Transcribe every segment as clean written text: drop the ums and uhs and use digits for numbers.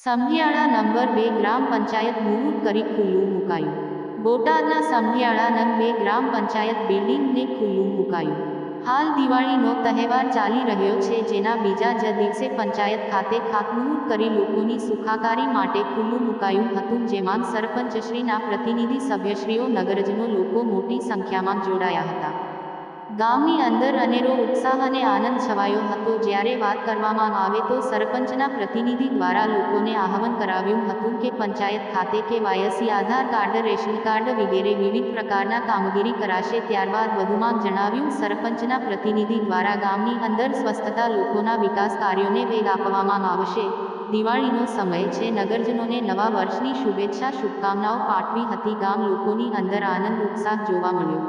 સંધિયાળા number 2 ગ્રામ પંચાયત મુહૂર્ત કરી ખુલ્લું મુકાયું. બોટાદના સંધિયાળા નંબર 2 ગ્રામ પંચાયત બિલ્ડિંગને ખુલ્લું મુકાયું. હાલ દિવાળીનો તહેવાર ચાલી રહ્યો છે, જેના બીજા જ દિવસે પંચાયત ખાતે ખાતમુહૂર્ત કરી લોકોની સુખાકારી માટે ખુલ્લું મુકાયું હતું, જેમાં સરપંચશ્રીના પ્રતિનિધિ સભ્યશ્રીઓ, નગરજનો, લોકો મોટી સંખ્યામાં જોડાયા હતા. ગામની અંદર અનેરો ઉત્સાહ અને આનંદ છવાયો હતો. જ્યારે વાત કરવામાં આવે તો સરપંચના પ્રતિનિધિ દ્વારા લોકોને આહવાન કરાવ્યું હતું કે પંચાયત ખાતે કેવાયસી, આધાર કાર્ડ, રેશન કાર્ડ વગેરે વિવિધ પ્રકારના કામગીરી કરાશે. ત્યારબાદ વધુમાં જણાવ્યું, સરપંચના પ્રતિનિધિ દ્વારા ગામની અંદર સ્વસ્થતા, લોકોના વિકાસ કાર્યોને વેગ આપવામાં આવશે. દિવાળીનો સમય છે, નગરજનોને નવા વર્ષની શુભેચ્છા, શુભકામનાઓ પાઠવી હતી. ગામ લોકોની અંદર આનંદ, ઉત્સાહ જોવા મળ્યો.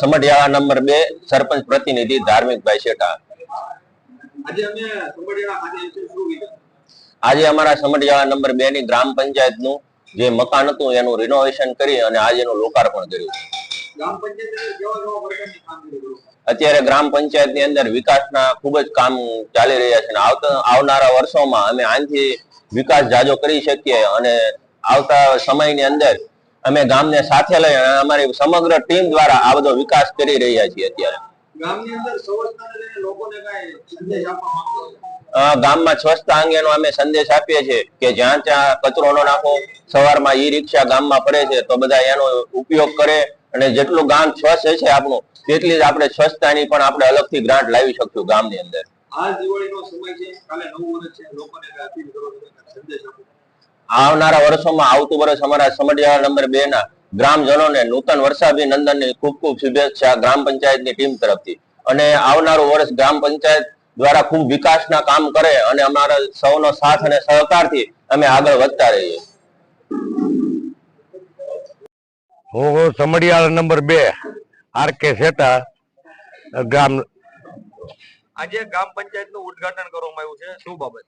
સમઢિયાળા નંબર 2 સરપંચ પ્રતિનિધિ ધાર્મિકભાઈ શેઠા. આજે અમારા સમઢિયાળા નંબર 2 ની ગ્રામ પંચાયતનું જે મકાન હતું એનું રિનોવેશન કરી અને આજે એનું લોકાર્પણ કર્યું. અત્યારે ગ્રામ પંચાયત ની અંદર વિકાસના ખૂબ જ કામ ચાલી રહ્યા છે. આવનારા વર્ષોમાં અમે આનાથી વિકાસ જાજો કરી શકીએ અને આવતા સમયની અંદર અમે ગામને સાથે લઈ અને અમારી સમગ્ર ટીમ દ્વારા આ બધો વિકાસ કરી રહ્યા છીએ. અત્યારે ગામમાં સ્વચ્છતા અંગેનો અમે સંદેશ આપીએ છીએ કે જ્યાં ત્યાં કચરો ન નાખો. સવારમાં ઈ રિક્ષા ગામમાં ફરે છે તો બધા એનો ઉપયોગ કરે અને જેટલું ગામ સ્વચ્છ છે આપણું, તેટલી જ આપણે સ્વચ્છતાની પણ આપણે અલગથી ગ્રાન્ટ લાવી શકશું ગામની અંદર. આવનારા વર્ષોમાં આવતું વર્ષ અમારા સમઢિયાળા નંબર 2 ના ગ્રામજનોને નૂતન વર્ષાભિનંદનની ખૂબ ખૂબ શુભેચ્છા ગ્રામ પંચાયતની ટીમ તરફથી. અને આવનારું વર્ષ ગ્રામ પંચાયત દ્વારા ખૂબ વિકાસના કામ કરે અને અમારા સૌનો સાથ અને સહકારથી અમે આગળ વધતા રહીએ. હું સમઢિયાળા નંબર 2 આર.કે. શેઠા ગામ. આજે ગ્રામ પંચાયતનું ઉદ્ઘાટન કરવામાં આવ્યું છે, શું બાબત?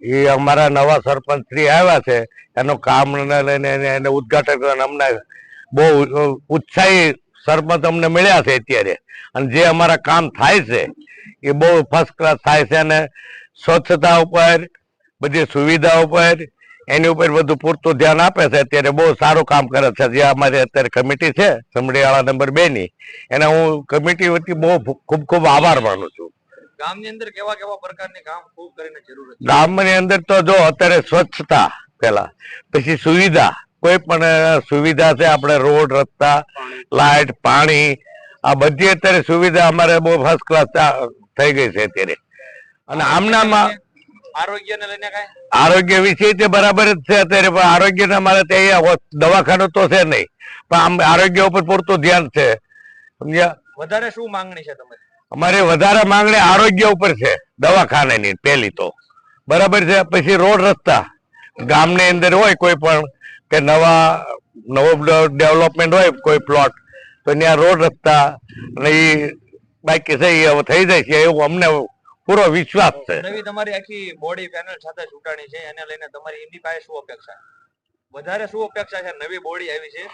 એ અમારા નવા સરપંચ શ્રી આવ્યા છે, એનું કામ લઈને એને ઉદ્ઘાટન કરવાના અમને બહુ ઉત્સાહી સરપંચ અમને મળ્યા છે અત્યારે. અને જે અમારા કામ થાય છે એ બહુ ફર્સ્ટ ક્લાસ થાય છે અને સ્વચ્છતા ઉપર, બધી સુવિધા ઉપર, એની ઉપર બધું પૂરતું ધ્યાન આપે છે. અત્યારે બહુ સારું કામ કરે છે. જે અમારી અત્યારે કમિટી છે સમઢિયાળા નંબર 2 ની, એને હું કમિટી વતી બહુ ખૂબ ખૂબ આભાર માનું છું. ગામની અંદર કેવા કેવા પ્રકારની કામ ખૂબ કરીને જરૂર છે? ગામની અંદર તો જો અત્યારે સ્વચ્છતા પેલા, પછી સુવિધા, કોઈ પણ સુવિધા છે આપણે રોડ, રસ્તા, લાઇટ, પાણી, આ બધી અત્યારે સુવિધા અમારે બહુ ફર્સ્ટ ક્લાસ થઈ ગઈ છે અત્યારે. અને આમનામાં આરોગ્યને લઈને કઈ આરોગ્ય વિશે તે બરાબર જ છે અત્યારે, પણ આરોગ્યને અમારે ત્યાં દવાખાનું તો છે નહીં, પણ આમ આરોગ્ય ઉપર પૂરતું ધ્યાન છે. સમજ્યા? વધારે શું માંગણી છે તમારી? અમારે વધારે માંગણી આરોગ્ય ઉપર છે, દવાખાનાની પહેલી તો બરાબર છે. પછી રોડ, રસ્તા ગામની અંદર હોય કોઈ પણ કે નવો ડેવલપમેન્ટ હોય કોઈ પ્લોટ, તો ત્યાં રોડ, રસ્તા અને એ બાકી છે એ હવે થઈ જાય છે એવું અમને પૂરો વિશ્વાસ છે. નવી તમારી આખી બોડી પેનલ સાથે ચૂંટણી છે, એને લઈને તમારી એમની પાસે શું અપેક્ષા, વધારે શું અપેક્ષા છે? નવી બોડી આવી છે,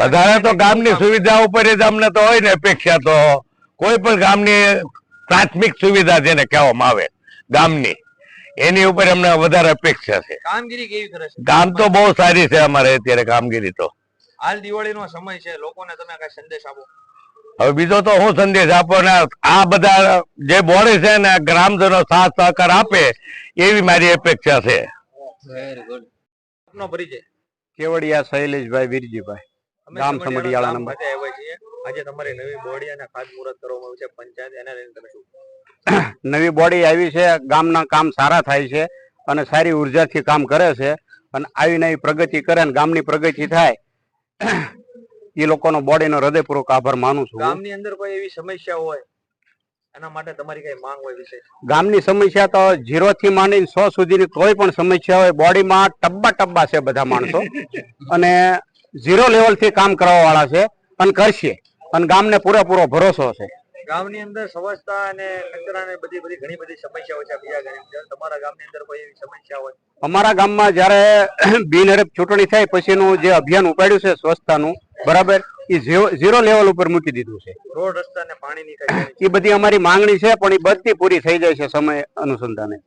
વધારે તો ગામની સુવિધા ઉપર જ અમને તો હોય ને અપેક્ષા. તો કોઈ પણ ગામની પ્રાથમિક સુવિધા જેને કહેવામાં આવે ગામની, એની ઉપર અમને વધારે અપેક્ષા છે. કામગીરી કેવી કરે છે? કામ તો બહુ સારી છે અમારે અત્યારે કામગીરી તો. હાલ દિવાળીનો સમય છે, લોકોને તમે કઈ સંદેશ આપો? હવે બીજો તો હું સંદેશ આપો ને, આ બધા જે બોડી છે ને ગ્રામજનો સાથ સહકાર આપે એવી મારી અપેક્ષા છે. Very good. આપનો પરિચય? કેવડિયા શૈલેષભાઈ વીરજીભાઈ, ગામ સમઢિયાળા નંબર. આજે તમારી નવી બોડી અને ખાતમુહૂર્ત કરવામાં આવ્યું છે પંચાયત, એને લઈને તમે શું? નવી બોડી આવી છે, ગામના કામ સારા થાય છે અને સારી ઉર્જાથી કામ કરે છે અને આવી નવી પ્રગતિ કરે અને ગામની પ્રગતિ થાય એ લોકોનો બોડીનો હૃદયપૂર્વક આભાર માનું છું. ગામની અંદર કોઈ એવી સમસ્યા હોય એના માટે તમારી કઈ માંગ હોય વિશે? ગામની સમસ્યા તો 0 થી માંડીને 100 સુધીની કોઈ પણ સમસ્યા હોય, બોડીમાં ટબ્બા છે બધા માણસો અને 0 લેવલ થી કામ કરવા વાળા છે અને કરશે અને ગામને પૂરેપૂરો ભરોસો છે. ગામની અંદર સ્વચ્છતા અને કચરાને બધી ઘણી બધી સમસ્યાઓ છે બીજા ગામની અંદર. તમારા ગામની અંદર કોઈ એવી સમસ્યા હોય? અમારા ગામમાં જયારે બિનહરીફ ચૂંટણી થાય પછીનું જે અભિયાન ઉપાડ્યું છે સ્વચ્છતાનું, બરાબર, એ ઝીરો લેવલ ઉપર મૂકી દીધું છે. રોડ રસ્તા અને પાણીની કઈ એ બધી અમારી માંગણી છે, પણ એ બધી પૂરી થઈ જાય છે સમય અનુસંધાને.